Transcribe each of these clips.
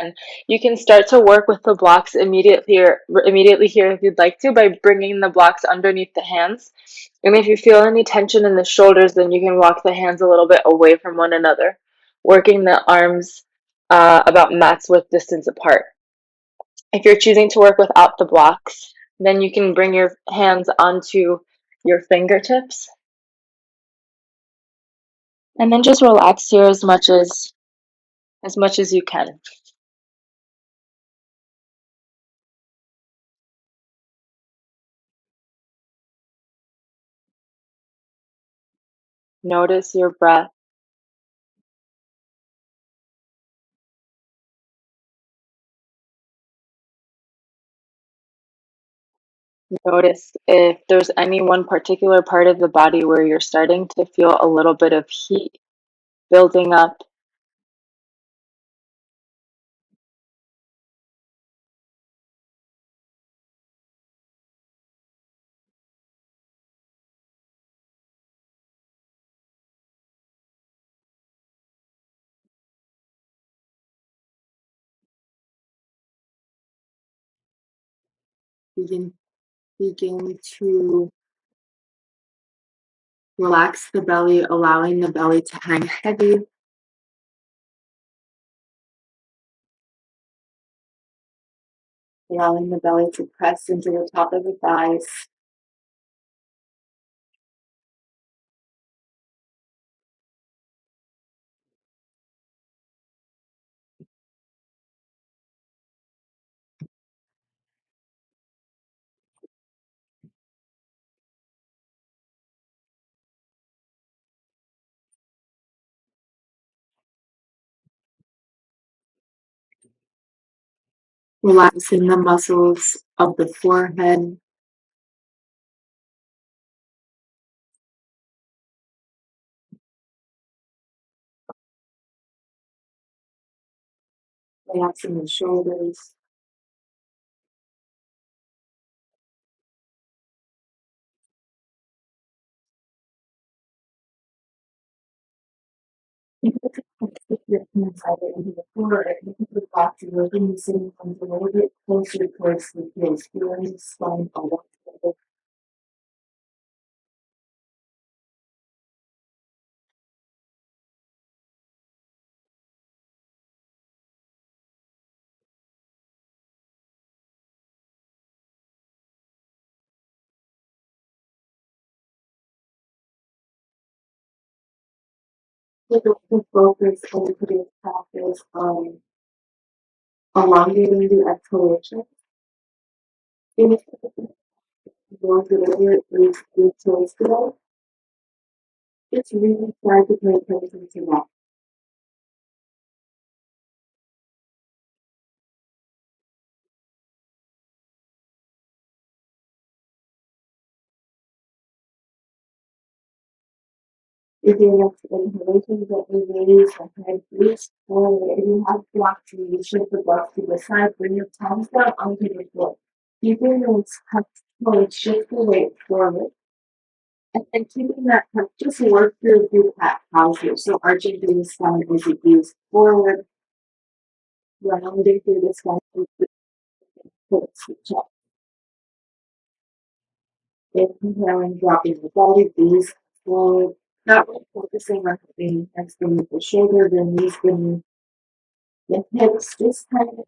And you can start to work with the blocks immediately here if you'd like to by bringing the blocks underneath the hands. And if you feel any tension in the shoulders, then you can walk the hands a little bit away from one another, working the arms about mat's width distance apart. If you're choosing to work without the blocks, then you can bring your hands onto your fingertips and then just relax here as much as you can. Notice your breath. Notice if there's any one particular part of the body where you're starting to feel a little bit of heat building up. Begin, begin to relax the belly, allowing the belly to hang heavy. Allowing the belly to press into the top of the thighs. Relaxing the muscles of the forehead. Relaxing the shoulders. Stick your hands either into the floor or into the box, and moving the sitting bones a little bit closer towards the heels, feeling the spine along the focus over today's practice on elongating the exhalation. If your deliberate is your choice today, just really try to pay attention to that. If your next inhalation that we raise the head reach forward, if you have blocks, you shift the blocks to the side, bring your palms down onto the floor. Keeping those cups closed, shift the weight forward. And keeping that cup, just work through the cat cows here. So arching through the spine as it goes forward, rounding through the spine as it goes switch up. Inhaling, dropping the body, gaze forward. Not really focusing on the hands beneath the shoulder, the knees beneath the hips, just kind of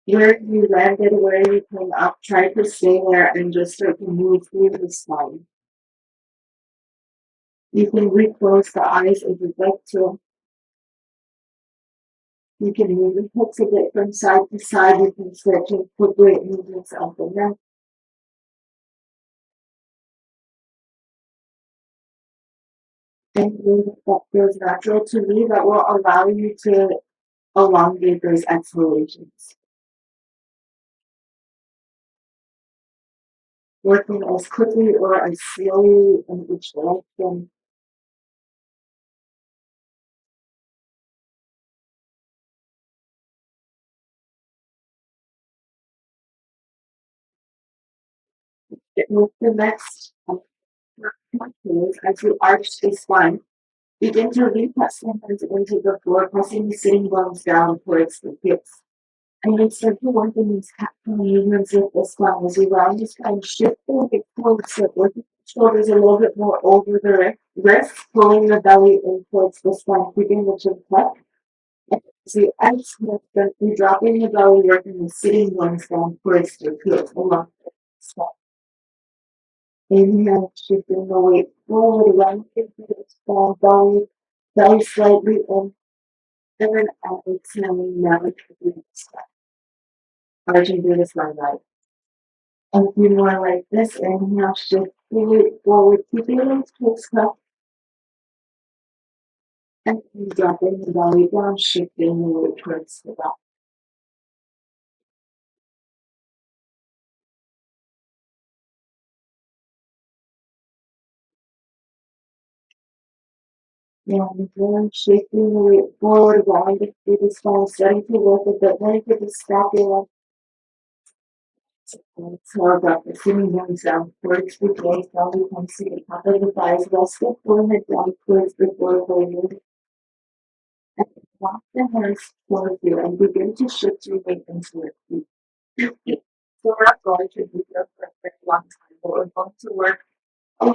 where you landed, where you came up, try to stay there and just start to move through the spine. You can reclose the eyes if you'd like to. You can move the hips a bit from side to side. You can stretch and incorporate movements of the neck. And move that feels natural to me, that will allow you to elongate those exhalations. Working as quickly or as slowly in each direction. With the next as you arch the spine, begin to repress the hands into the floor, pressing the sitting bones down towards the hips. And then start to work in these movements with the spine as you round the spine, shifting the quads, so working the shoulders a little bit more over the wrists, pulling the belly in towards the spine, keeping the chin tucked. And as you exhale, gently dropping the belly, working the sitting bones down towards your heels along the spine. Inhale, shifting the weight forward, rounding into the spine, belly slightly in, and then exhaling now to the spine. I can do this my right. And if you more like this, inhale, shift forward, keeping those hips up, and then dropping the belly down, shifting the weight towards the back. And then shifting the weight forward, rounding through the spine, starting to work a bit more into the scapula. Exhale, drop the sitting bones down towards the face, belly comes to the top of the thighs, rest the forehead down towards the floor, and walk the hands towards you and begin to shift your weight into your feet. So we're not going to be here for a very long time, but we're going to work on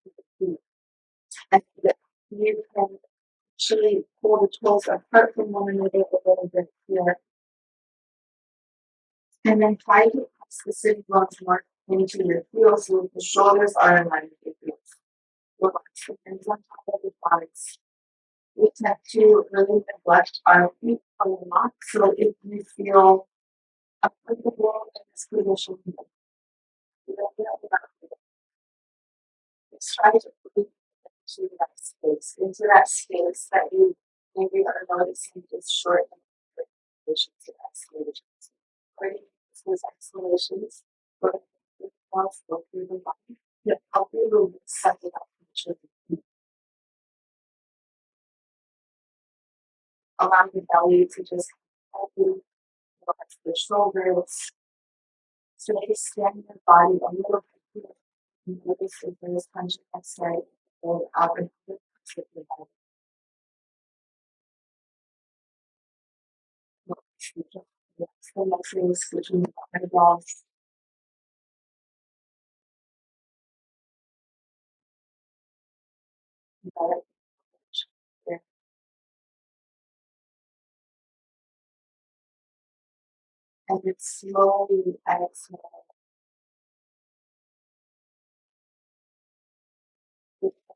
the feet. And you can actually pull the toes apart from one another a little bit here. And then try to press the sitting bones more into your heels so the shoulders are in line with your heels. Relax the hands on top of the thighs. We tend to really neglect our feet a lot. So if you feel uncomfortable in this position, you don't feel try to put into that space that you maybe are noticing is short and relations to exhalations. Creating those exhalations, but once go through the body, to help you release something up from the allow the belly to just help you relax the shoulders, so extend your body a little bit. Notice if there's tension inside, go out and the body. The muscles between the eyeballs, and then slowly exhale.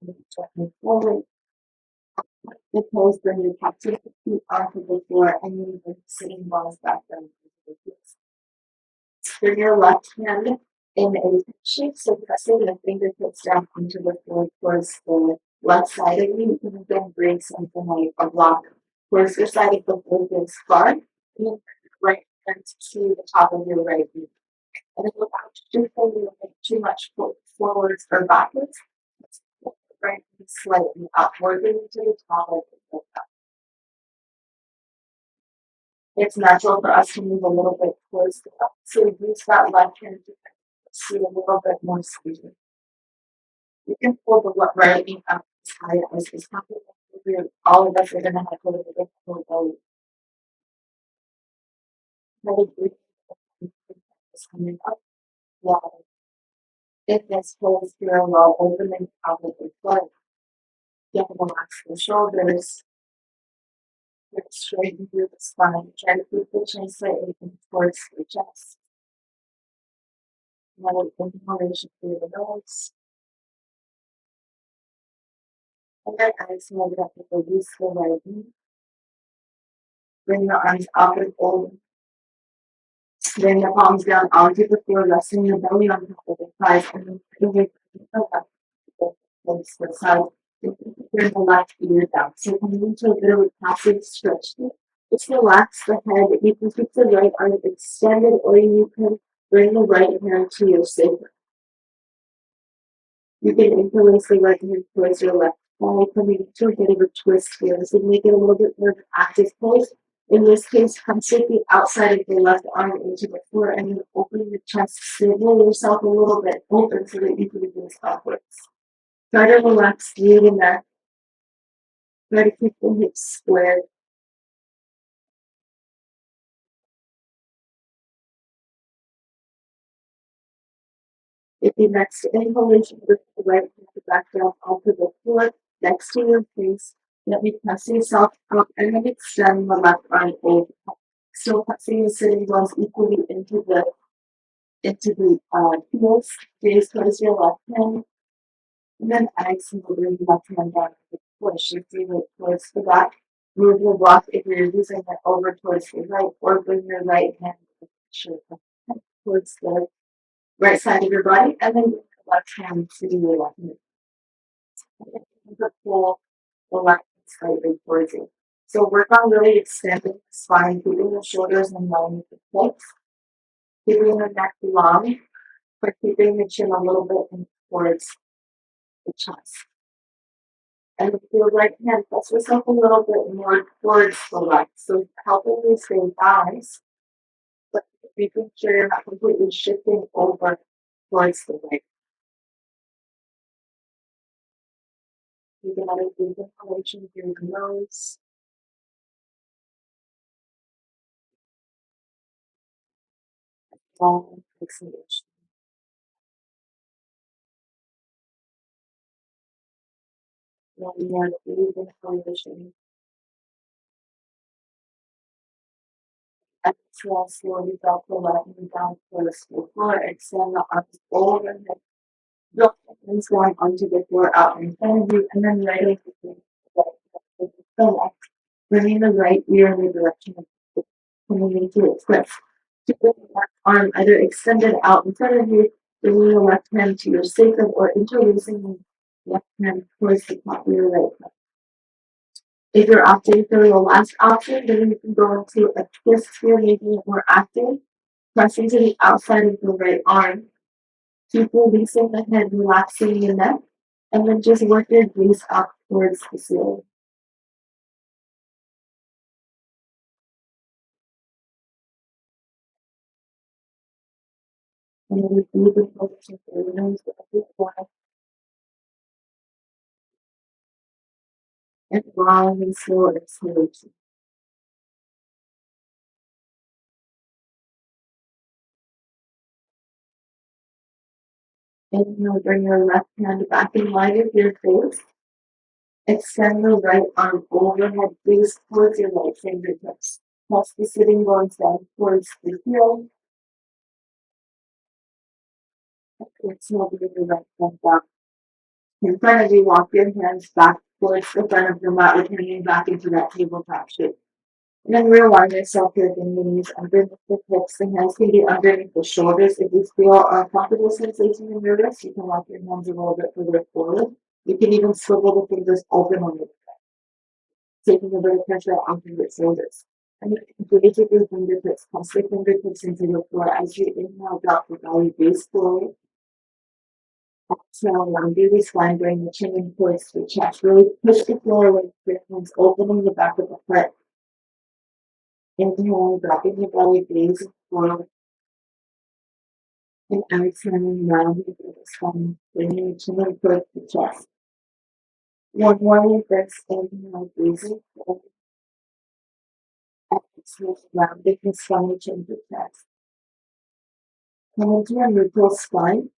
Gently forward. The toes bring your top to the feet onto the floor and you move sitting bones back down into the heels. Bring your left hand in a shape, so pressing the fingertips down into the floor towards the left side of you. You can then bring something like a block towards your side of the floor this far. And then right hand to the top of your right knee. And then without shifting your weight too much forwards or backwards, right knee slightly upward into the top of the foot. It's natural for us to move a little bit towards the top. So use that left hand to see a little bit more speed. You can pull the right knee up as high as is possible. All of us are going to have a little bit of belly. Really breathe is coming up. Wow. If this pulls parallel, opening out of the foot, you can relax the shoulders, straighten through the spine. Try to keep the chin slightly towards the chest. Another inhalation through the nose. And then exhale, that will release the right knee. Bring the arms up and over. Bring the palms down onto the floor, resting your belly on top of the thighs, and then bring the left towards the side. Bring the left ear down. So coming into a bit of a passive stretch. Just relax the head. You can keep the right arm extended, or you can bring the right hand to your sacrum. You can interlace the right hand towards your left thigh, coming into a bit of a twist here. This would make it a little bit more of an active pose. In this case, come sit the outside of the left arm into the floor and then opening the chest, swivel yourself a little bit open so that you can move upwards. Try to relax through the neck. Try to keep the hips squared. If the next inhalation with the right hand back down onto the floor next to your face, let me press yourself up and then extend the left arm over. Still pressing the sitting bones equally into the heels. Gaze towards your left hand, and then exhale, bring the left hand down to the floor. Shift your weight towards the back. Move your block if you're using it over towards the right, or bring your right hand towards the right side of your body, and then bring the left hand to your left knee. Pull the left slightly towards you. So work on really extending the spine, keeping the shoulders in line with the hips, keeping the neck long, but keeping the chin a little bit in towards the chest. And with your right hand, press yourself a little bit more towards the left. So helping you stay balanced, but making sure you're not completely shifting over towards the right. You can have a deep inhalation through the nose. Long exhalation. When you are deep inhalation, exhale slowly drop the left knee down towards the floor. Extend the arms overhead. Drop the hands down onto the floor out in front of you, and then right over the left. Bringing the right ear in the direction of the coming into its twist. Keep the left arm either extended out in front of you, bringing the left hand to your sacrum, or interlacing the left hand towards the top of your right foot. If you're opting for the last option, then you can go into a twist here, making it more active. Pressing to the outside of the right arm. Keep releasing the head, relaxing the neck, and then just work your gaze up towards the ceiling. And then breathe in position for your nose to every one, and long and slow exhalation. Inhale, bring your left hand back in line with your face. Extend the right arm overhead, gaze towards your right fingertips. Press the sitting bones down towards the heel. Exhale, bring your right hand down. In front of you, walk your hands back towards the front of your mat, returning back into that tabletop shape. And then realign yourself here, bring the knees underneath the hips. The hands can be underneath the shoulders. If you feel a comfortable sensation in your wrist, you can walk your hands a little bit further forward. You can even swivel the fingers open on your back, taking a bit of pressure off of your shoulders. And you can engage with your fingertips, press your fingertips into the floor. As you inhale, drop the belly base forward. Exhale, elongate the spine, bring the chin in towards the chest. Really push the floor away with your hands, opening the back of the heart. Inhale, dropping the belly, gaze forward, and exhaling, rounding through the spine, bringing the chin in towards the chest. One more like this, inhale, gazing forward, exhale, rounding the spine, chin to chest. Come into a neutral spine,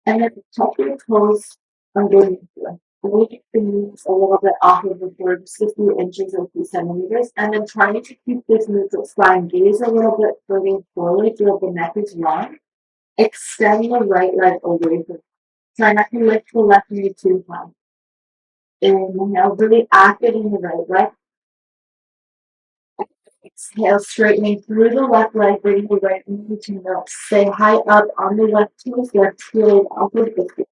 and then tuck your toes underneath you. Lift the knees a little bit off of the floor, just a few inches or a few centimeters, and then trying to keep this neutral spine. Gaze a little bit further forward, feel the neck is long. Extend the right leg away from you. Try not to lift the left knee too high. Inhale, really activating the right leg. Exhale, straightening through the left leg, bring the right knee to nose. Stay high up on the left toes, left heel off of the feet.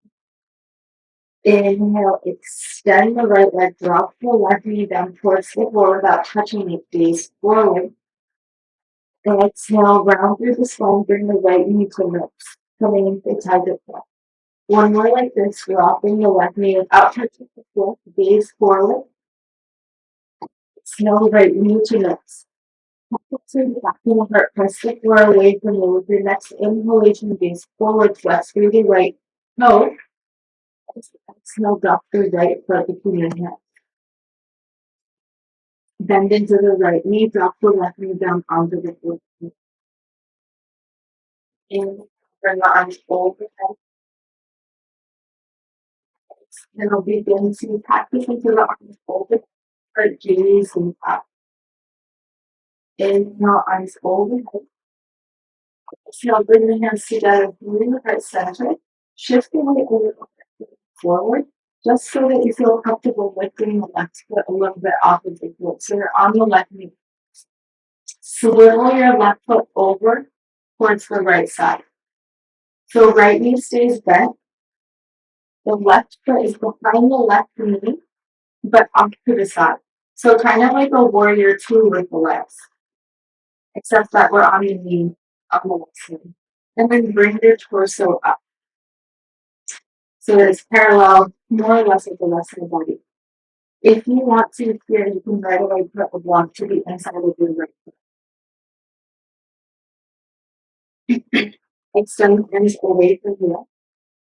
Inhale, extend the right leg, drop the left knee down towards the floor without touching it, gaze forward. Exhale, round through the spine, bring the right knee to nose, coming into tiger claw. One more like this, dropping the left knee without touching the floor, gaze forward. Exhale, right knee to nose. To the back of the heart, press the floor away from you with your next inhalation, gaze forward, flex through the right toe. Exhale, drop the right foot between your hands. Bend into the right knee, drop the left knee down onto the floor. And bring the arms overhead. Then I'll begin to practice until the arms open, or gazing up. Inhale, arms overhead. Exhale, bring the hands together, bring the heart center. Shift the weight a little bit forward, just so that you feel comfortable lifting the left foot a little bit off of the floor. So you're on the left knee. Swivel your left foot over towards the right side. So right knee stays bent. The left foot is behind the left knee, but off to the side. So kind of like a warrior two with the legs, except that we're on the knee on the left side. And then bring your torso up. So that it's parallel more or less with the rest of the body. If you want to here, you can right away put a block to the inside of your right foot. Extend the hands away from you.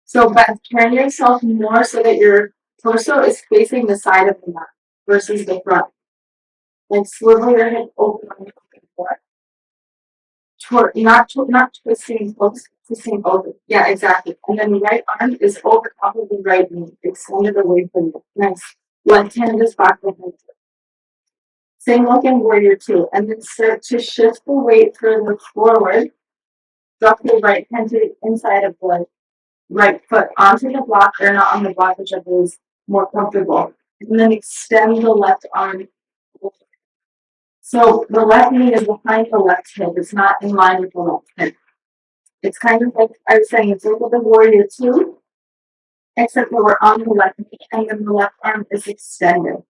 So but turn yourself more so that your torso is facing the side of the mat versus the front. And swivel your head open on the floor. Not twisting, close, twisting over. Yeah, exactly. And then the right arm is over top of the right knee, extended away from you. Nice. Left hand is back behind. Same look in warrior two. And then start to shift the weight further forward. Drop the right hand to the inside of the right foot onto the block or not on the block, whichever is more comfortable. And then extend the left arm. So the left knee is behind the left hip. It's not in line with the left hip. It's kind of like I was saying, it's like the warrior two, except that we're on the left knee and then the left arm is extended.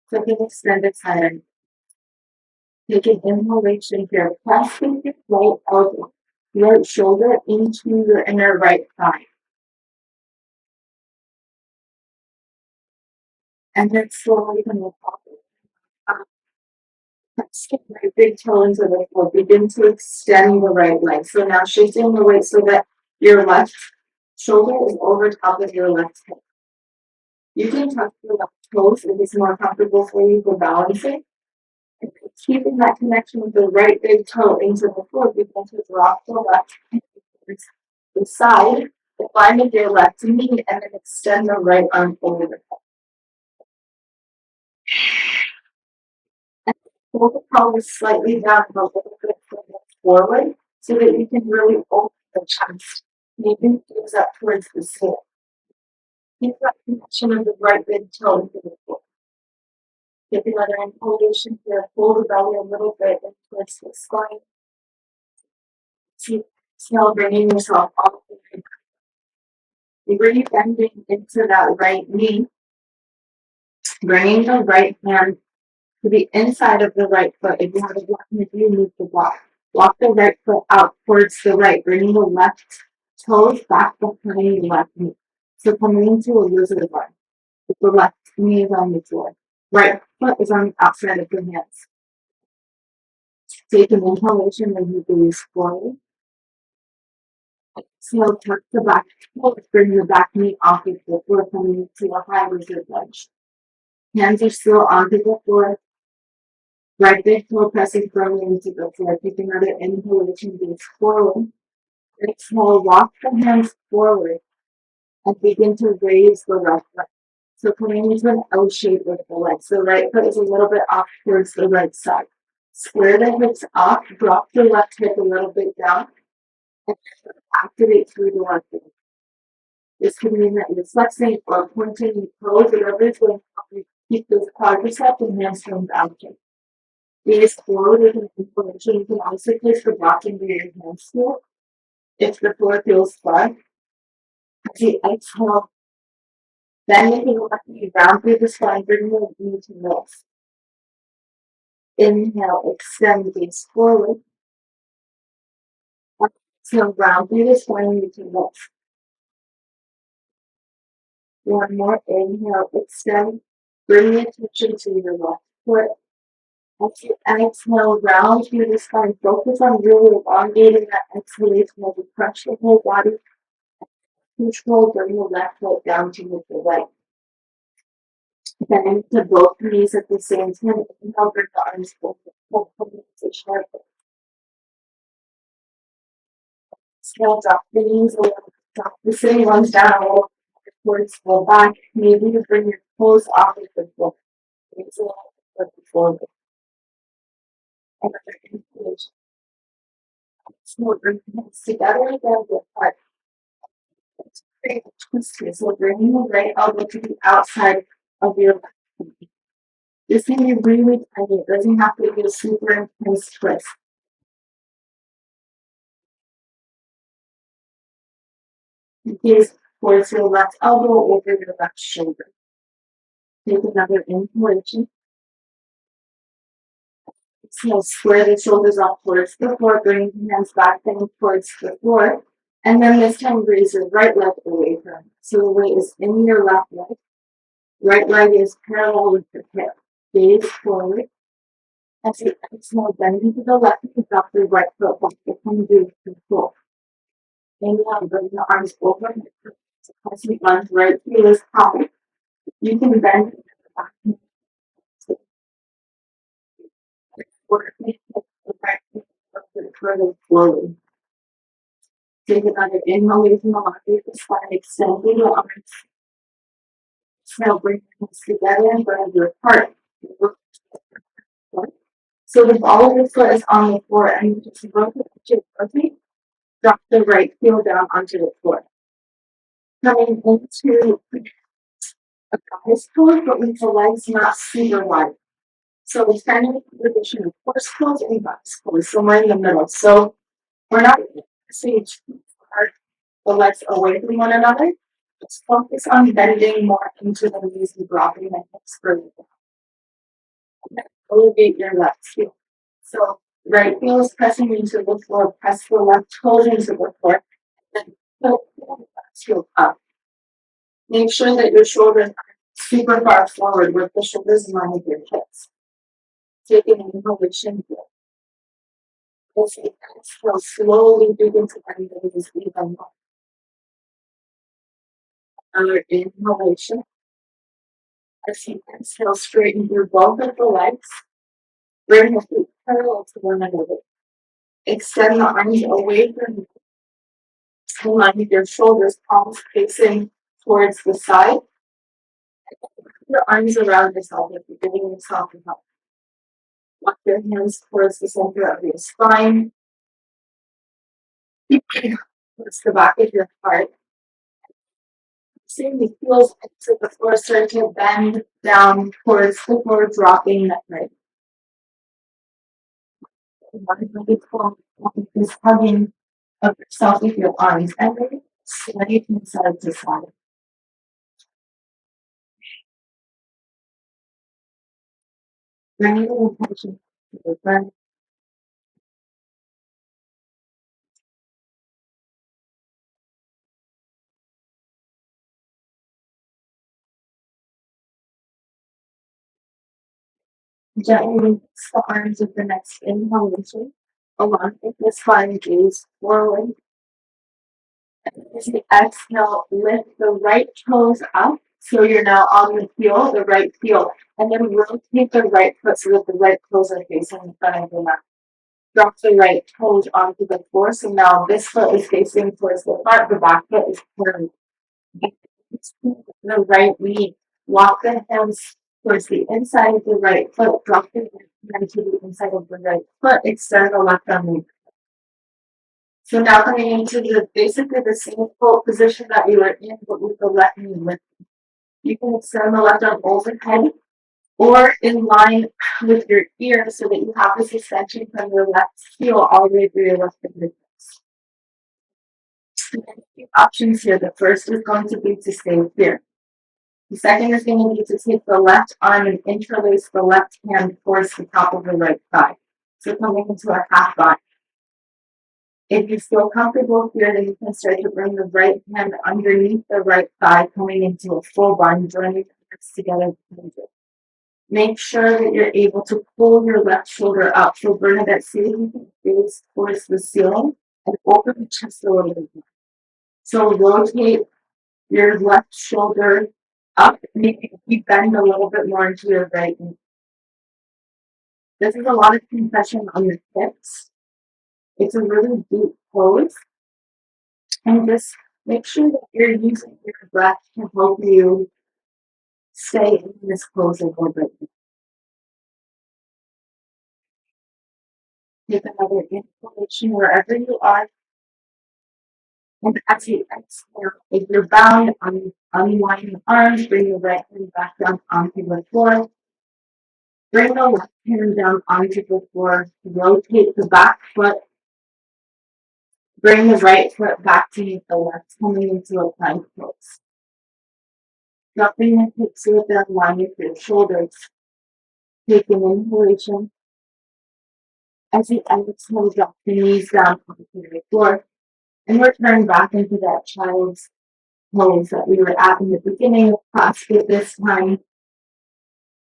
So the extended side. Take an inhalation here. Pressing your right elbow, right shoulder into your inner right thigh. And then slowly from the top. Skip my big toe into the floor. Begin to extend the right leg. So now shifting the weight so that your left shoulder is over top of your left hip. You can touch your left toes if it's more comfortable for you for balancing. And keeping that connection with the right big toe into the floor, begin to drop the left towards the side, align with your left knee, and then extend the right arm over the head. Pull the pelvis slightly down a little bit forward so that you can really open the chest. Maybe things up towards the ceiling. Keep that connection of the right big toe into the floor. Take another inhalation here. Pull the belly a little bit in towards the spine. Exhale, bringing yourself all the way back. You're really bending into that right knee. Bringing the right hand to the inside of the right foot. If you have a block, if you move the block. Walk the right foot out towards the right, bringing the left toes back behind the left knee. So coming into a lizard bar. With the left knee is on the floor. Right foot is on the outside of your hands. Take an inhalation when you breathe forward. Exhale, tuck the back toe, bring your back knee off of the floor, coming into a high lizard lunge. Hands are still onto the floor. Right big toe pressing firmly into the floor. Take another inhalation, gaze forward. Exhale, walk the hands forward and begin to raise the left leg. So coming into an L shape with the legs. The right foot is a little bit off towards the right side. Square the hips up, drop the left hip a little bit down, and activate through the left leg. This could mean that you're flexing or pointing your toes, whatever is going to help you keep those quadriceps and hamstrings active. Gaze forward with an inhalation. You can also place the block into your hands here if the floor feels flat. As you exhale, then you can let me down through the spine, bring your knee to lift. Inhale, extend, gaze forward. Exhale, round through the spine, you can lift. One more, inhale, extend, bring your attention to your left foot. As you exhale, round through the spine, focus on really elongating that exhalation as you crunch the whole body. Control, bring the left foot down to meet the right. Bend to both knees at the same time. Inhale, bring the arms forward. Exhale, drop the knees a little Drop the sitting ones down a little towards the back. Maybe you bring your toes off of the floor. It's a little bit forward. Another inhalation. So bring your hands together again with heart. Create a twist here. So bringing the right elbow to the outside of your left knee. This can be really tiny. It doesn't have to be a super intense twist. Gaze towards your left elbow over your left shoulder. Take another inhalation. Exhale, square the shoulders up towards the floor, bring the hands back down towards the floor. And then this time raise your right leg away from you. So the weight is in your left leg. Right leg is parallel with the hip. Gaze forward. As you exhale, bending to the left, you drop the right foot back to come do control. Inhale, bring the arms over. As you lunge, right heel is high. You can bend to the back. Work the right foot further forward. Take another inhalation on the spine, extending your arms. Exhale, bring your hands together and bring your heart. So the ball of your foot is on the floor and you just rotate, drop the right heel down onto the floor. Coming into a goddess pose, but with the legs not super wide. So it's kind of a position of horse pose and goddess pose, somewhere in the middle. So we're not saying too far the legs away from one another. Let's focus on bending more into the knees and dropping the hips further down. Elevate your left heel. So right heel is pressing into the floor, press the left toes into the floor, and then tilt the left heel up. Make sure that your shoulders are super far forward with the shoulders in line with your hips. Take an inhalation here. As you exhale, slowly begin to bend the knees even more. Another inhalation. As you exhale, straighten through both of the legs. Bring the feet parallel to one another. Extend the arms away from you. Align with your shoulders, palms facing towards the side. Your arms around yourself if you're giving yourself a help. Walk your hands towards the center of your spine. Towards the back of your heart. Seeing the heels into the floor, start to bend down towards the floor, dropping that right. This hugging of yourself with your arms and then sway from side to side. Bringing the attention to the breath. Gently release the arms with the next inhalation. Along with the spine, gaze forward. And as you exhale, lift the right toes up. So you're now on the right heel. And then rotate the right foot so that the right toes are facing in front of the mat. Drop the right toes onto the floor. So now this foot is facing towards the front, the back foot is turned. The right knee. Walk the hands towards the inside of the right foot. Drop the hand to the inside of the right foot. Extend the left arm. So now coming into basically the same full position that you were in, but with the left knee lifted. You can extend the left arm overhead or in line with your ear so that you have this extension from your left heel all the way through your left fingertips. Two options here. The first is going to be to stay here. The second is going to be to take the left arm and interlace the left hand towards the top of the right thigh. So coming into a half bind. If you feel comfortable here, then you can start to bring the right hand underneath the right thigh, coming into a full bind, joining the hands together. Make sure that you're able to pull your left shoulder up. So Bernadette, see if you can face towards the ceiling and open the chest a little bit more. So rotate your left shoulder up, maybe you bend a little bit more into your right knee. This is a lot of compression on your hips. It's a really deep pose. And just Make sure that you're using your breath to help you stay in this closing orbit. Take another inhalation wherever you are. And as you exhale, if you're bound, unwind the arms, bring the right hand back down onto the floor. Bring the left hand down onto the floor. Rotate the back foot. Bring the right foot back to meet the left, coming into a plank pose. Dropping the hips with the line with your shoulders. Take an inhalation. As you exhale, drop the knees down onto the floor. And return back into that child's pose that we were at in the beginning of class, but this time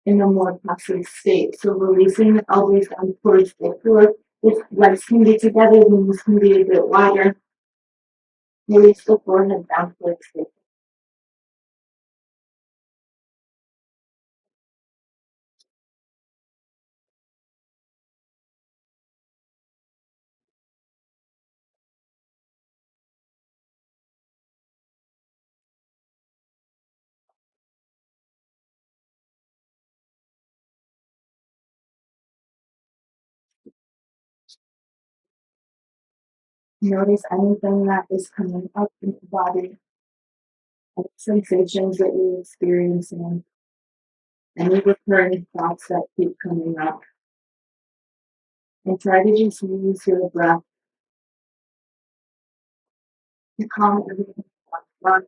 in a more passive state. So releasing the elbows down towards the floor. If legs can be together, knees can be a bit wider. Release the forehead down towards the floor. Notice anything that is coming up in the body, any sensations that you're experiencing, any recurring thoughts that keep coming up. And try to just use your breath to calm everything down.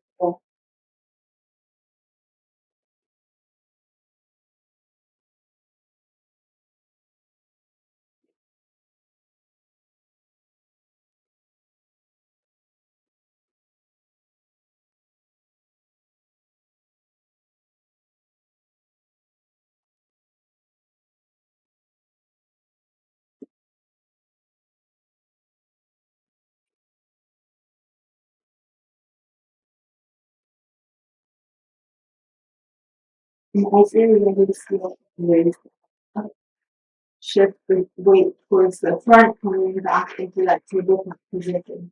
And as you're ready to feel raise up, shift the weight towards the front, coming back into that tabletop position.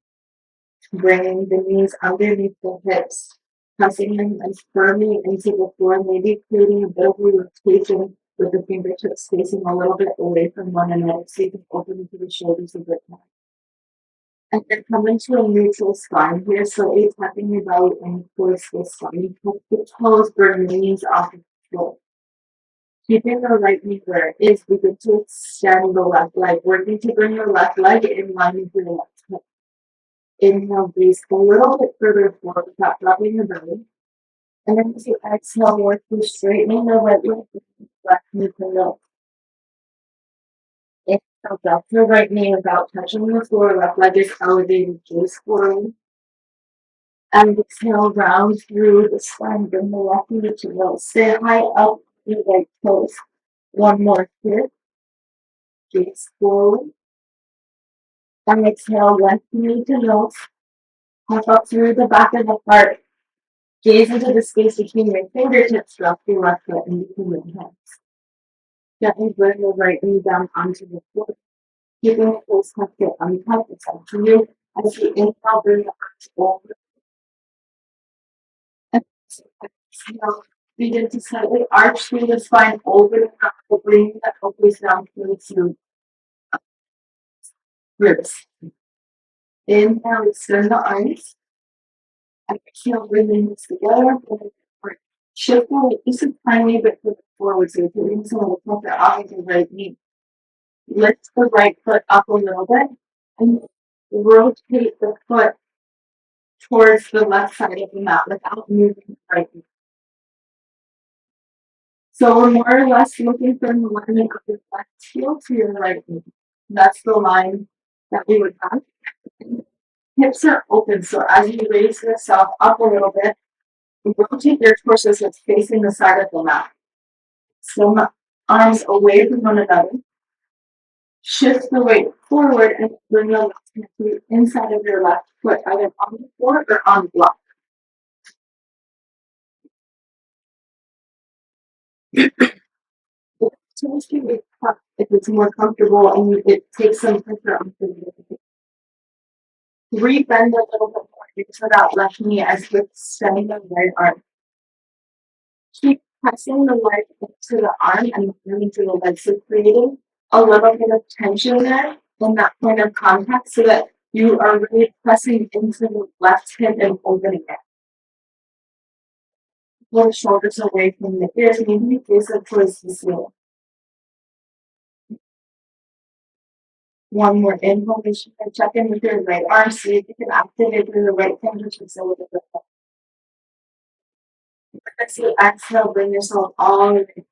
Bringing the knees underneath the hips, pressing them as firmly into the floor, maybe creating a bit of rotation with the fingertips facing a little bit away from one another so you can open into the shoulders a bit more. And then come into a neutral spine here, so you're tapping your belly in towards the spine. Hook the toes, bring the knees off of the floor. Keeping the right knee where it is, begin to extend the left leg, working to bring the left leg in line with your left hip. Inhale, breathe a little bit further forward without dropping your belly. And then as you exhale, work through straightening the right leg, left knee to low. Inhale, drop your right knee without touching the floor, left leg is elevated, gaze forward. And exhale, round through the spine, bring the left knee to low. Stay high up, your right toes. One more here. Gaze forward. And exhale, left knee to low. Puff up through the back of the heart. Gaze into the space between your fingertips, drop your left foot in between your hands. Gently bring the right knee down onto the floor. Keeping the toes tucked in untucked, it's up to you. As you inhale, bring the arms over. And exhale, begin to slightly arch through the spine, over the top, bring the elbows down towards your ribs. Inhale, extend the arms. Exhale, bring the knees together. Shift the weight just a tiny bit forward, so you're putting some of the pressure off your right knee. Lift the right foot up a little bit and rotate the foot towards the left side of the mat without moving the right knee. So we're more or less looking for an alignment of your left heel to your right knee. That's the line that we would have. Hips are open, so as you raise yourself up a little bit, rotate your torso so it's facing the side of the mat. So arms away from one another. Shift the weight forward and bring the left knee inside of your left foot, either on the floor or on the block. If it's more comfortable and it takes some pressure off the knee. Rebend a little bit more into that left knee as you're extending the right arm. Keep pressing the leg into the arm and moving to the leg. So creating a little bit of tension there in that point of contact so that you are really pressing into the left hip and opening it. Pull the shoulders away from the ears, maybe face up towards the ceiling. One more inhalation and check in with your right arm. See if you can activate through the right fingertips a little bit. As you exhale, bring yourself all the way.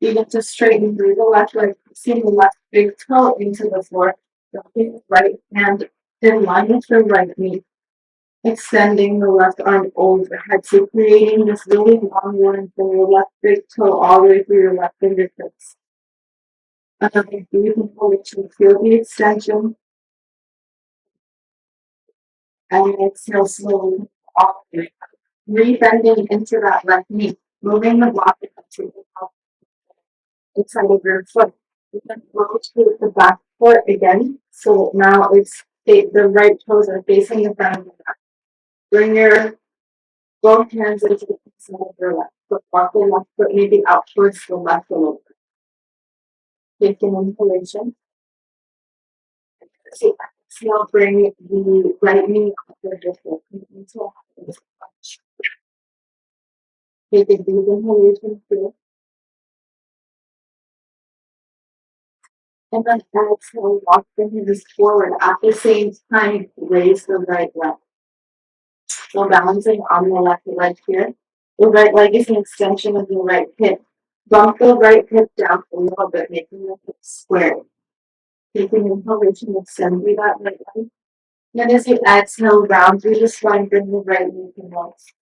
You get to straighten through the left leg, seeing the left big toe into the floor. Dropping the right hand in line with the right knee. Extending the left arm overhead. So creating this really long line from your left big toe all the way through your left fingertips. Another beautiful reaching. Feel the extension. And exhale slowly all the way. Rebending into that left knee. Moving the block to the inside of your foot. You can rotate the back foot again. So now it's the right toes are facing the front of the back. Bring your both hands into the inside of your left foot. Walk the left foot maybe out towards the left a little bit. Take an inhalation. Exhale, bring the right knee up to your foot. Take a deep inhalation here. And then exhale, walk the hands forward. At the same time, raise the right leg. So balancing on the left leg here. The right leg is an extension of the right hip. Bump the right hip down a little bit, making the hip square. Taking inhalation, extend through that right leg. Then as you exhale, round through the spine, bring the right knee to left.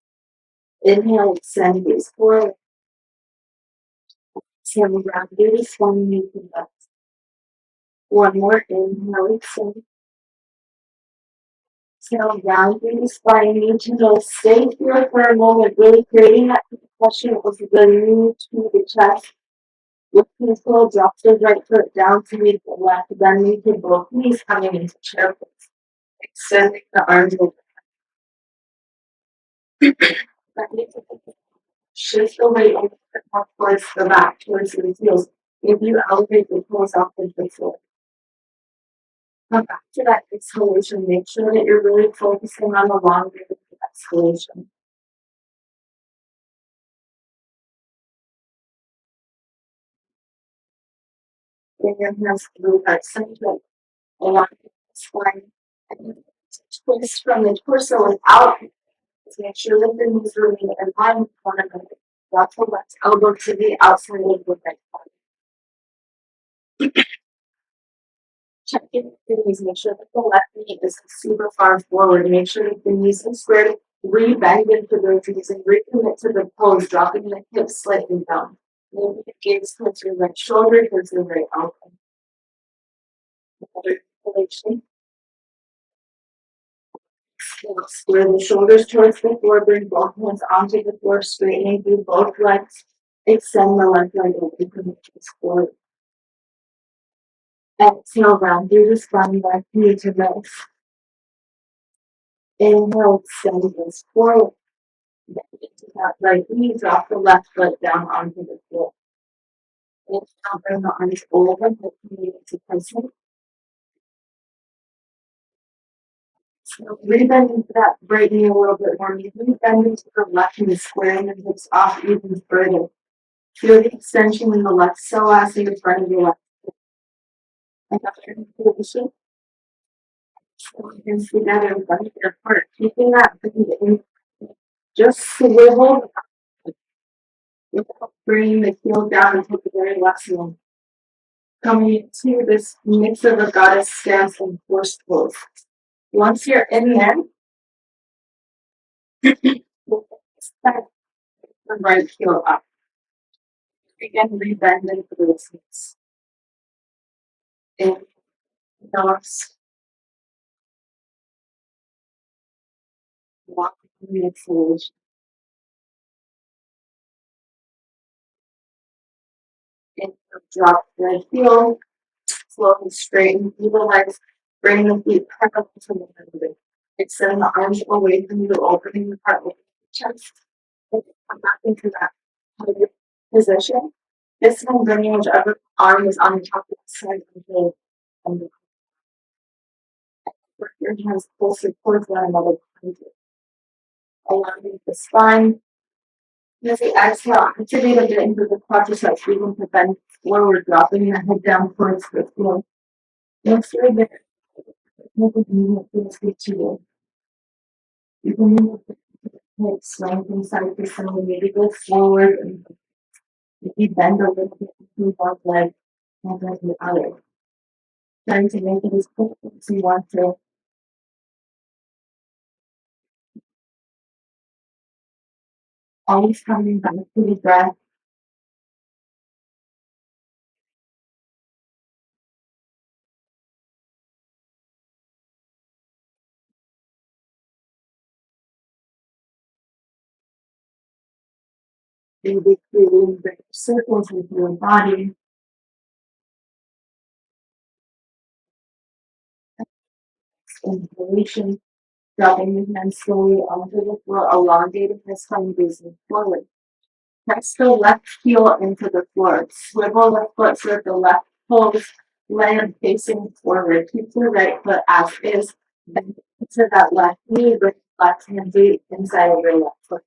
Inhale, extend, gaze forward. Exhale, round through the spine, knee to left. One more, inhale, extend. Exhale, round through the spine, knee to left. Stay here for a moment, really creating that compression of the knee to the chest. With control, drop the right foot down to meet the left, then meet the both knees coming into chair pose. Extending the arms over. Shift the weight a little bit more towards the back, towards the heels. If you elevate the toes off the floor. Come back to that exhalation. Make sure that you're really focusing on the long range of the exhalation. Bring your hands through that center, align the spine, and twist from the torso and out. Make sure that the knees remain in line with one another. Drop the left elbow to the outside of the right body. Check in with the knees. Make sure that the left knee is super far forward. Make sure that the knees are squared. Re-bend into those knees and recommit to the pose, dropping the hips slightly down. Maybe the gaze towards your right shoulder, towards your right elbow. Another inhalation. Square the shoulders towards the floor, bring both hands onto the floor, straightening through both legs. Extend the left leg open from the chest forward. Exhale, round through the spine, left knee to rest. Inhale, extend this forward. Then into that right knee, drop the left foot down onto the floor. Inhale, bring the arms over, hip knee into placement. So rebend into that right knee a little bit more. Maybe bend into the left knee, squaring the hips off even further. Feel the extension in the left psoas in front of your left hip. Another inhalation. Hands together in front of your heart. Keeping that breathe in. Just swivel without bringing the heel down until the very last one. Coming into this mix of a goddess stance and forced pose. Once you're in there, step the right heel up. Again, rebend into the knees. In nose. Walk the exhalation. And drop the heel. Slowly straighten through the legs. Bring the feet parallel to the middle. Extend the arms away from you, opening the heart, opening the chest. Come back into that position. This time, bringing whichever arm is on the top of the side of the your hands closer towards one another. Aligning the spine. As you exhale, activate a bit into the quadriceps, even to bend forward, dropping the head down towards the floor. Make sure that the movement feels good to you. You can move the head swaying from side to side, maybe go forward and maybe bend a little bit into one leg and then the other. Trying to make it as quick as you want to. Always coming back to the breath. Maybe creating big circles with your body. Inhalation, dropping the hands slowly onto the floor, elongating the spine, facing forward. Press the left heel into the floor. Swivel the foot so that the left toes land facing forward. Keep the right foot as is. Bend into that left knee with left hand deep inside of your left foot.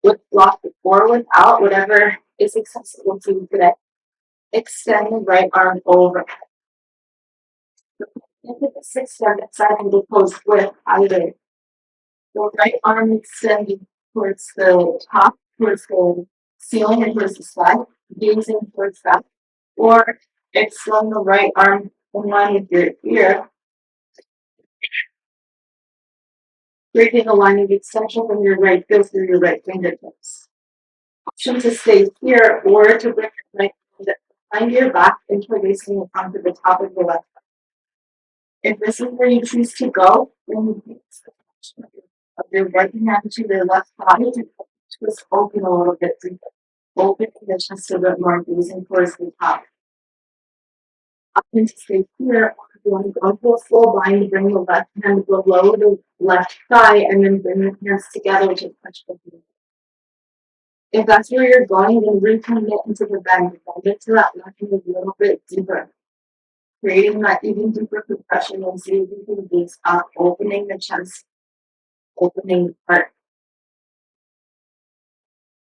With block the forward out, whatever is accessible to you today. Extend the right arm over. Into the sixth step inside of the pose with either the right arm extending towards the top, towards the ceiling and towards the sky, gazing towards that, or extend the right arm in line with your ear, creating a line of extension from your right heel through your right fingertips. Option to stay here or to bring your right hand behind your back, interlacing it onto the top of the left. If this is where you choose to go, then you can of your right hand to your left thigh to twist open a little bit deeper. Opening the chest a bit more, gazing towards the top. Option to stay here, or if you want to go to a full bind, bring the left hand below the left thigh and then bring the hands together to touch the knee. If that's where you're going, then recommit into the bend. Bend it to that left knee a little bit deeper, creating that even deeper compression and see if you can gaze up, opening the chest, opening the heart.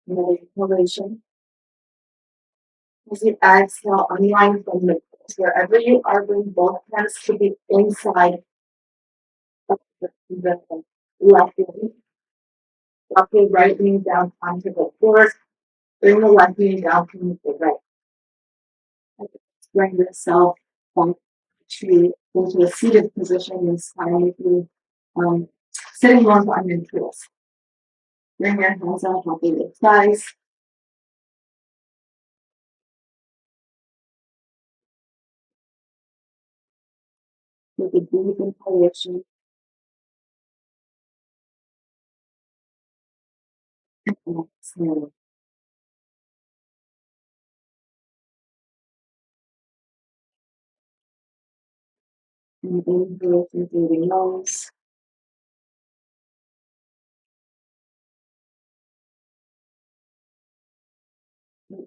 Inhalation. As you exhale, unwind from the wherever you are, bring both hands to the inside of the left knee. Drop your right knee down onto the floor. Bring the left knee down to the right. Bring yourself to into a seated position this time with you sitting bones on your heels. Bring your hands on top of your thighs. Take a deep inhalation. And exhale. And inhale through the nose.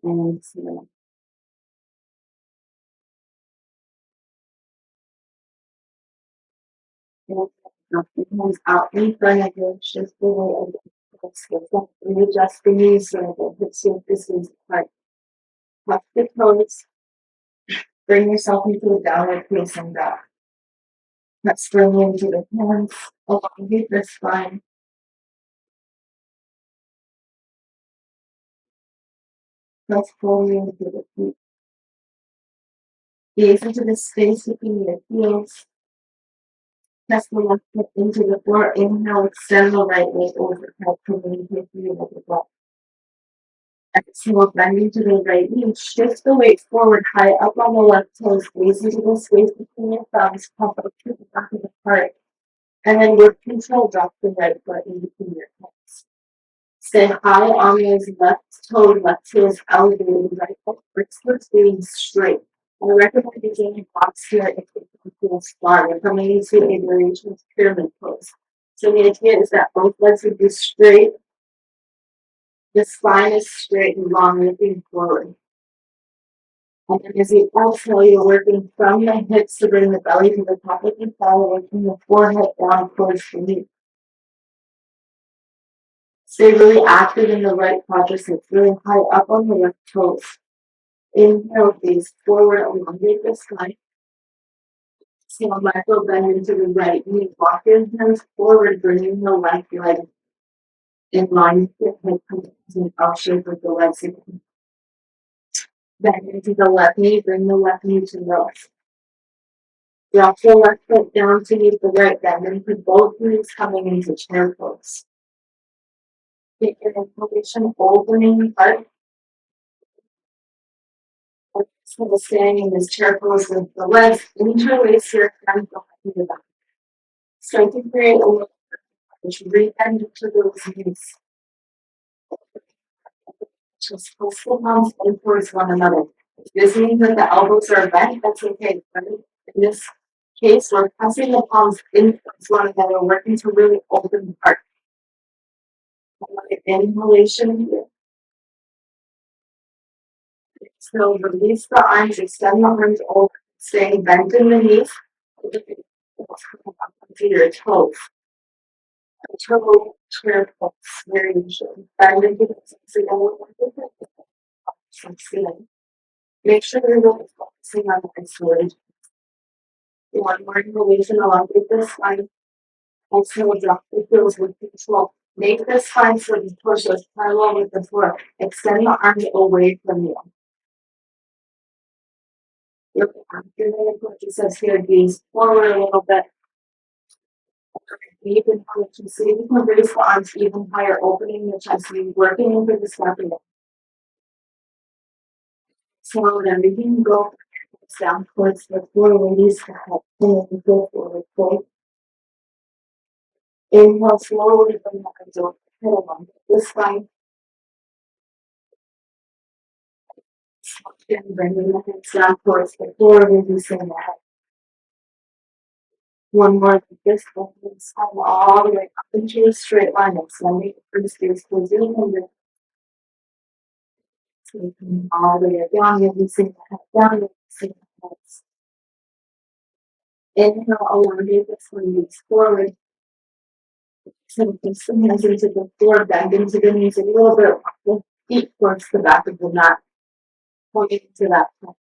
And exhale. Drop the hands out in front of you. Shift the weight of the hips. Readjust the knees so that the hips and distance apart. Touch the toes. Bring yourself into a downward facing dog. Let's bring into the hands, elongate the spine. Let's pull you into the feet. Gaze into the space between your heels. Press the left foot into the floor. Inhale, extend the right leg overhead, communicate through the breath. Exhale, bend into the right knee. Shift the weight forward, high up on the left toes. Gaze into the space between your thumbs. Pump up to the back of the heart. And then with control, drop the right foot in between your hips. Stay high on those left toes, left heels elevated, right foot, wrists being straight. I recommend using a box here if you can feel start. We're coming into a variation of pyramid pose. So the idea is that both legs would be straight, the spine is straight and long, looking forward. And then as you exhale, you're working from the hips to bring the belly to the top of the thigh, working the forehead down towards the knee. Stay really active in the right quadricep, really high up on the left toes. Inhale, gaze forward, elongate the spine. So lateral bend into the right knee. Walk your hands forward, bringing the left leg in line with the hip, and L shape with the legs. Bend into the left knee, bring the left knee to the left. Drop the left foot down to meet the right bend, and put both knees coming into chair pose. Take your inhalation, opening heart. So staying in this chair pose with the legs interlace your hands behind the back. Start to create a little bend into those knees. Just pull the palms in towards one another. If this means that the elbows are bent, that's okay. But in this case, we're pressing the palms in towards one another, working to really open the heart. Inhalation here. So release the arms, extend the arms over, staying bent in the knees. To your toes. Toe chair pose variation. Bend into the ceiling. Make sure you're really focusing on the isolation. One more inhalation, elongate the spine. Exhale, drop the heels with control. Make the spine so the torso is parallel with the floor. Extend the arms away from you. Look after the approaches here, gaze forward a little bit. Deep inhalation, so you can raise the arms even higher, opening the chest, working over the scapula. So then we can go down towards the floor, release the head, and go forward, fold. Inhale slowly, bring the arms over the head along the spine. And bringing the hands down towards the floor, releasing the head. One more like this, spine all the way up into a straight line, extending the first gaze towards the hand. Taking all the way down, releasing the head down, releasing the head. Inhale, elongate the knees forward. So place the hands into the floor, bend into the knees a little bit, the feet towards the back of the mat, pointing to that point.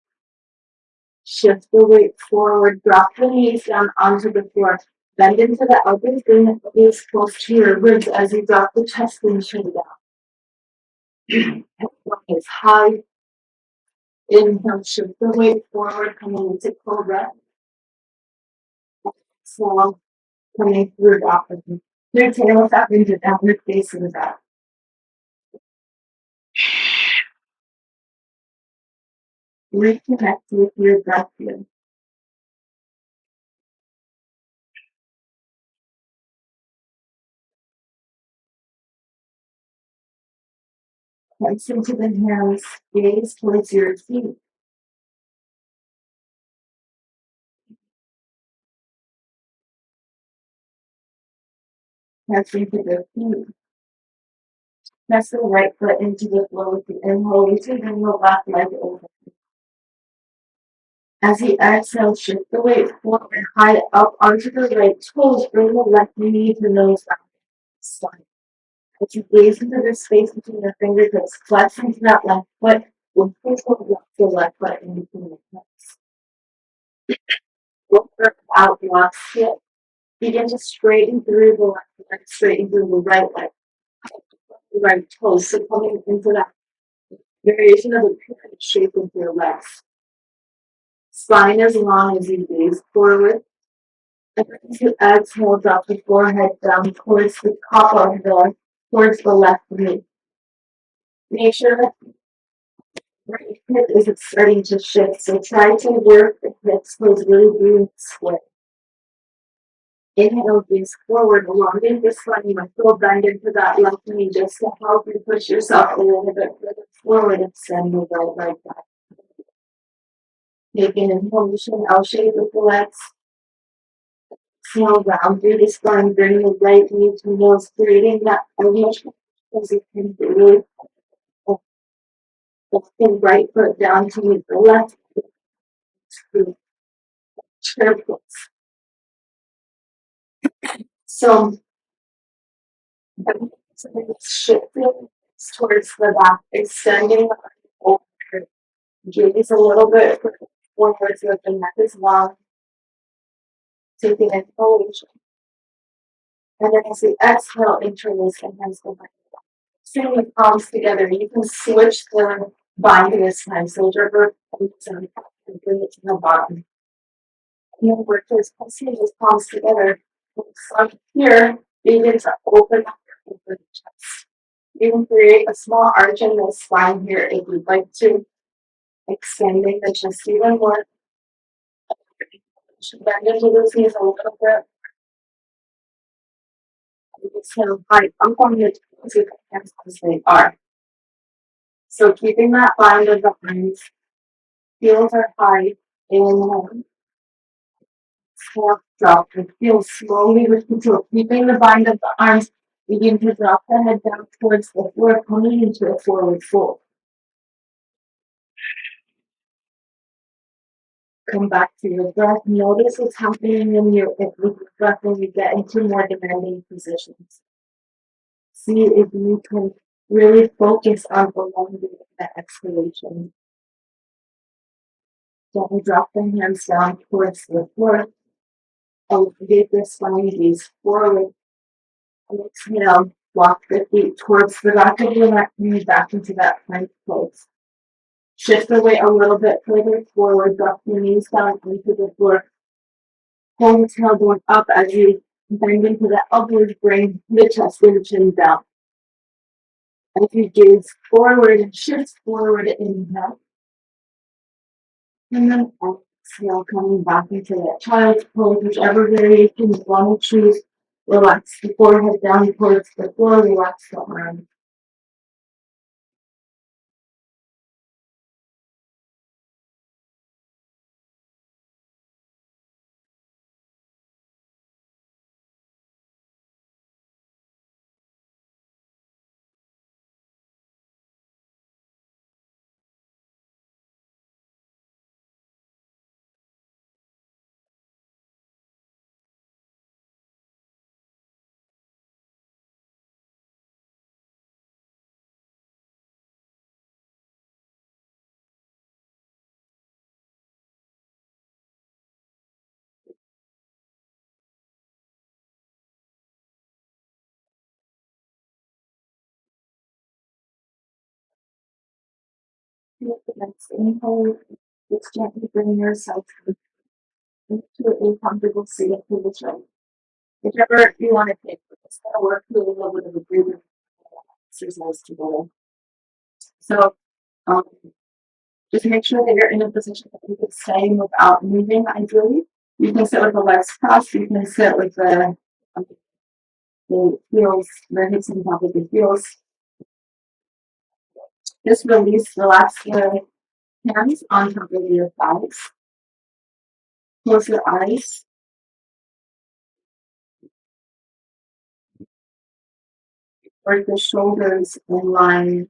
Shift the weight forward, drop the knees down onto the floor, bend into the elbows, bring the elbows close to your ribs as you drop the chest and chin down. Head is high. Inhale, shift the weight forward, coming into cobra. Exhale, coming through opposite. Your tail is up into downward facing dog. Reconnect with your breath here. Press into the hands, gaze towards your feet. Press into the feet. Press the right foot into the floor with the inhale, bring the left leg over. As you exhale, shift the weight forward, high up onto the right toes, bring the left knee to nose down. Spine. As you gaze into the space between your fingertips, flex into that left foot, with control drop the left foot in between the hips. Look out, block hip. Begin to straighten through the left leg, straighten through the right leg. The right toes, so coming into that variation of a pyramid shape with your legs. Spine as long as you gaze forward. And as you exhale, drop the forehead down towards the top of towards the left knee. Make sure that right hip isn't starting to shift, so try to work the hips towards really being split. Inhale, gaze forward, elongate the spine. You might feel bend into that left knee just to help you push yourself a little bit further forward and send the right leg back. Take an inhalation, L shape with the legs. Exhale, round through the spine, bring the right knee to nose, creating that elevation as you can really lift the right foot down to meet the left foot. Triplets. So shifting towards the back, extending the arm over, gaze a little bit forward so that the neck is long. Take an inhalation. And then as you exhale, interlace and hands go back. Sitting with palms together, you can switch the bind this time. So your and bring it to the bottom. And then work those palms together. From here, begin to open up your chest. You can create a small arch in the spine here if you'd like to, extending the chest even more. Bend into the knees a little bit. Exhale, high up on your toes, your hands as they are. So keeping that bind of the arms, heels are high, inhale, exhale, drop and feel slowly with control. Keeping the bind of the arms, begin to drop the head down towards the floor, coming into a forward fold. Come back to your breath. Notice what's happening with your breath when you get into more demanding positions. See if you can really focus on prolonging the exhalation. Don't drop the hands down towards the floor. Elevate the spine, gaze forward. And exhale, walk the feet towards the back of your neck, knee back into that plank pose. Shift the weight a little bit further forward, drop your knees down into the floor. Hold the tail going up as you bend into the elbows, bring the chest and the chin down. As you gaze forward and shift forward, inhale. And then exhale, coming back into that child's pose, whichever variation you want to choose. Relax the forehead down towards the floor, relax the arms. With the next inhale, just gently bring yourself into a comfortable seated position. Whichever you want to take, it's going to work with a little bit of a breathing exercise together. So um, just make sure that you're in a position that you can stay without moving, ideally. You can sit with the legs crossed, you can sit with the heels, the hips on top of the heels. Just release, relax your hands on top of your thighs. Close your eyes. Work the shoulders in line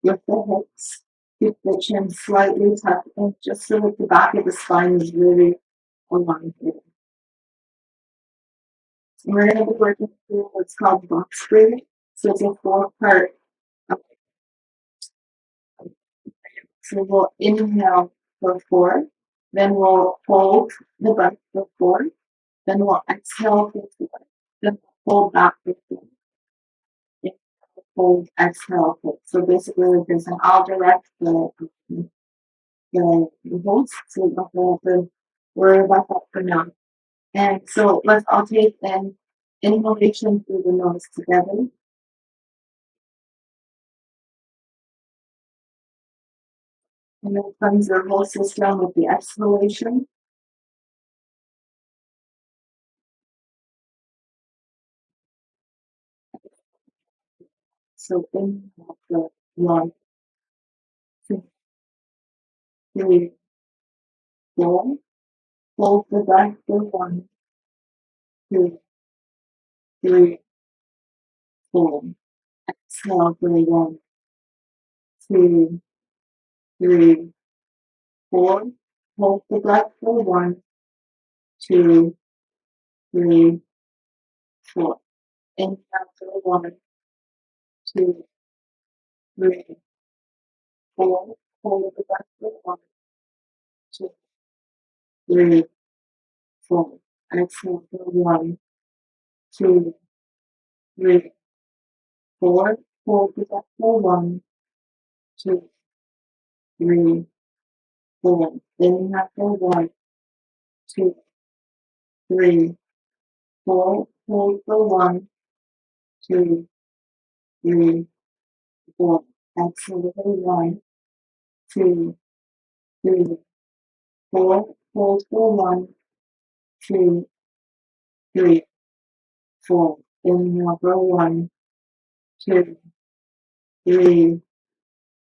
with the hips. Keep the chin slightly tucked in just so that the back of the spine is really aligned here. So we're going to be working through what's called box breathing. So it's a 4-part. So we'll inhale for 4, then we'll hold the breath for 4, then we'll exhale for 4, then we'll hold back for 4. Hold, exhale. So basically, there's an I'll direct the holds, so you don't have to worry about that for now. And so let's all take an inhalation through the nose together. And then cleanse your whole system with the exhalation. So inhale for 1, 2, 3, 4. Hold the breath for 1, 2, 3, 4. Exhale for 1, 2, 3, 4. Hold the breath for 1, 2, 3, 4. Inhale for 1, 2, 3, 4. Hold the breath for 1, 2, 3, 4. Exhale for 1, 2, 3, 4. Hold the breath for 1, 2, 3, 4. Inhale for 1, 2, 3, 4. Hold for 1, 2, 3, 4. Exhale for 1, 2, 3, 4. Hold for 1, 2, 3, 4. Inhale for 1, 2, 3,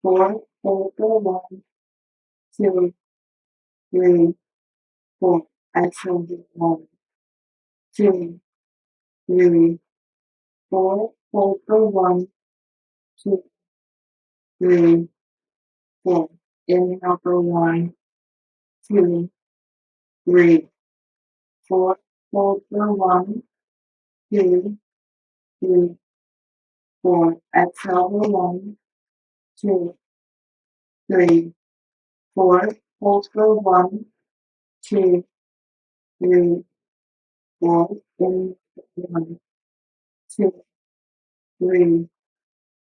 4. Hold for 1, 2, 3, 4. Exhale for 1, 2, 3, 4. Hold for 1, 2, 3, 4. Inhale for 1, 2, 3, 4. Hold for 1, 2, 3, 4. Exhale for 1, 2, 3, 4. Hold for 1, 2, 3, 4. In 1, 2, 3,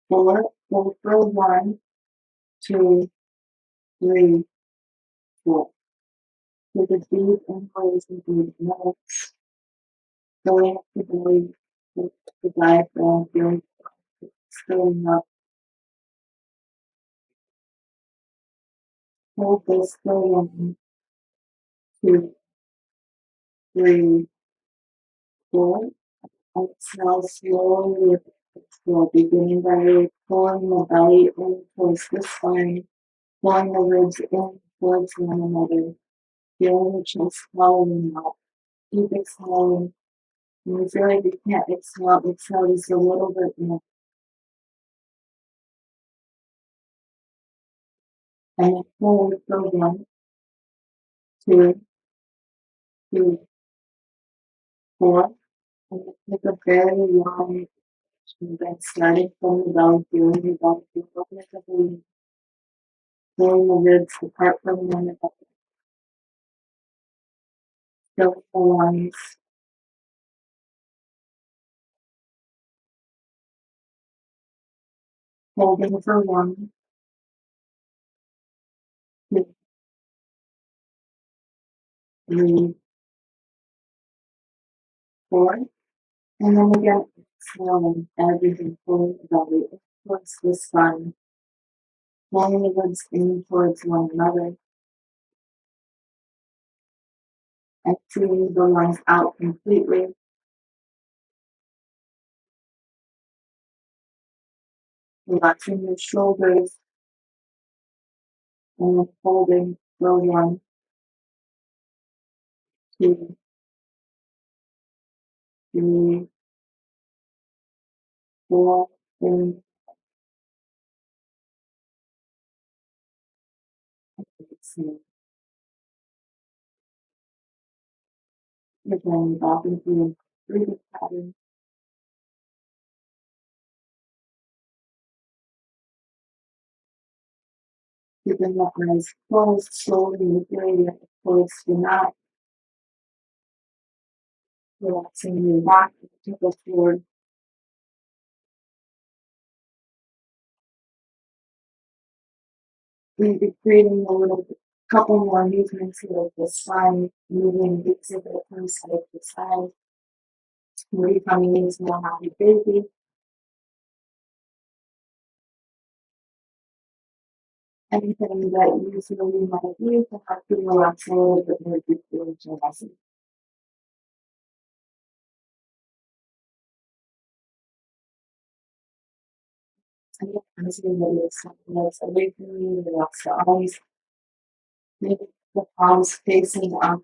4. Hold for 1, 2, 3, 4. Take a deep inhale and deep breaths. Going up the belly, with the diaphragm, feeling filling up. Hold this for 1, 2, 3, 4. Exhale slowly. Exhale, beginning by pulling the belly in towards the spine, pulling the ribs in towards one another. Feel the chest swallowing out. Keep exhaling. When you feel like you can't exhale, exhale just a little bit more. And then hold for 1, 2, 3, 4. And then take a very long breath, starting from the belly, feeling the belly, open the belly, pulling the ribs apart from one another, filling the lungs. Holding for 1, 2, 3, 4. And then again, exhaling everything, pulling the belly in towards the spine, pulling the ribs in towards one another, emptying the lungs out completely, relaxing your shoulders, and then holding for 1, 2, 3, 4. And exhale. Again, back into your breathing pattern. Keeping the eyes closed, slowly manipulating it towards the mat, relaxing your back, the forward. We'll be creating a little couple more movements here of the spine, moving the exhibit from side to side. We're coming into a happy baby. Anything that you feel you might need to help you relax a little bit more deeply into your lesson. And then as you release the legs away from you, relax the eyes. Maybe the palms facing up,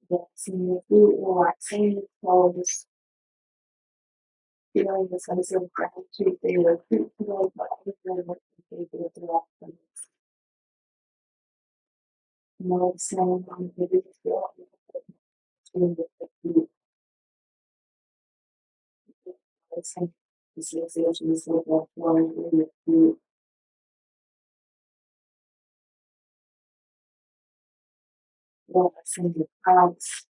relaxing your feet, relaxing your toes, feeling the sense of gratitude that your feet feel, but everything that you do throughout the noticing how you feel between the feet, noticing the sensations of the flowing in your feet, relaxing your calves,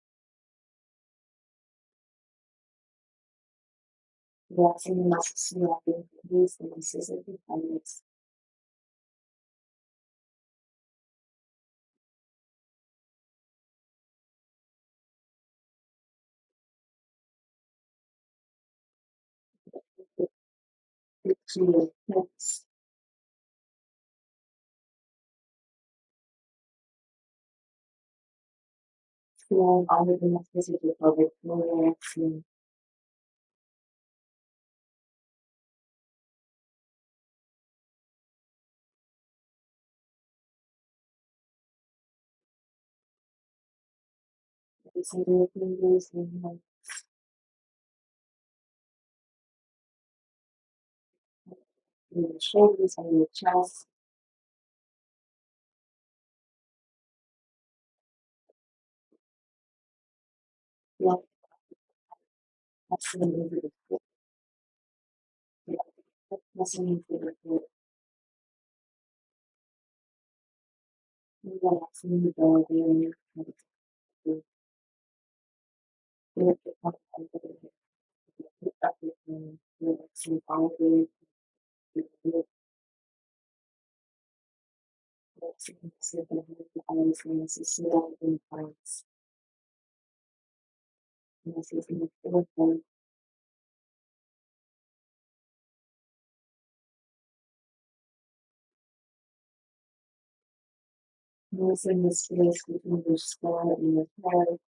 relaxing the muscles surrounding your knees, the muscles of your pelvis, between your hips, feeling all of the muscles of your pelvic floor relaxing, releasing your fingers and your shoulders and your chest, feeling pressing into the foot, pressing into the foot, relaxing the belly area, feel the top of the head, everything, relaxing all the way to the foot, relaxing the second head, the eyes, and the small implants, muscles in the forehead, noticing the space between your skull and your head,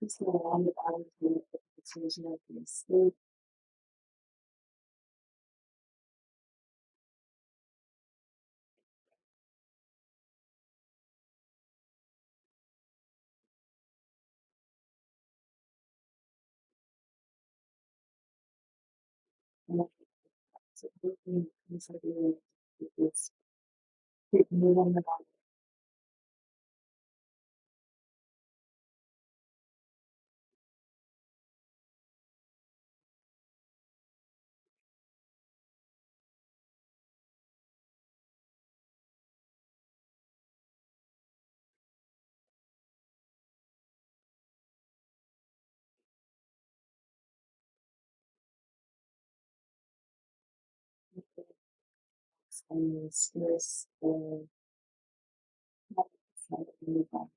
just allow the body to make the decision of your sleep, and so everything inside your it's keep moving the body, and your space, and inside of your body.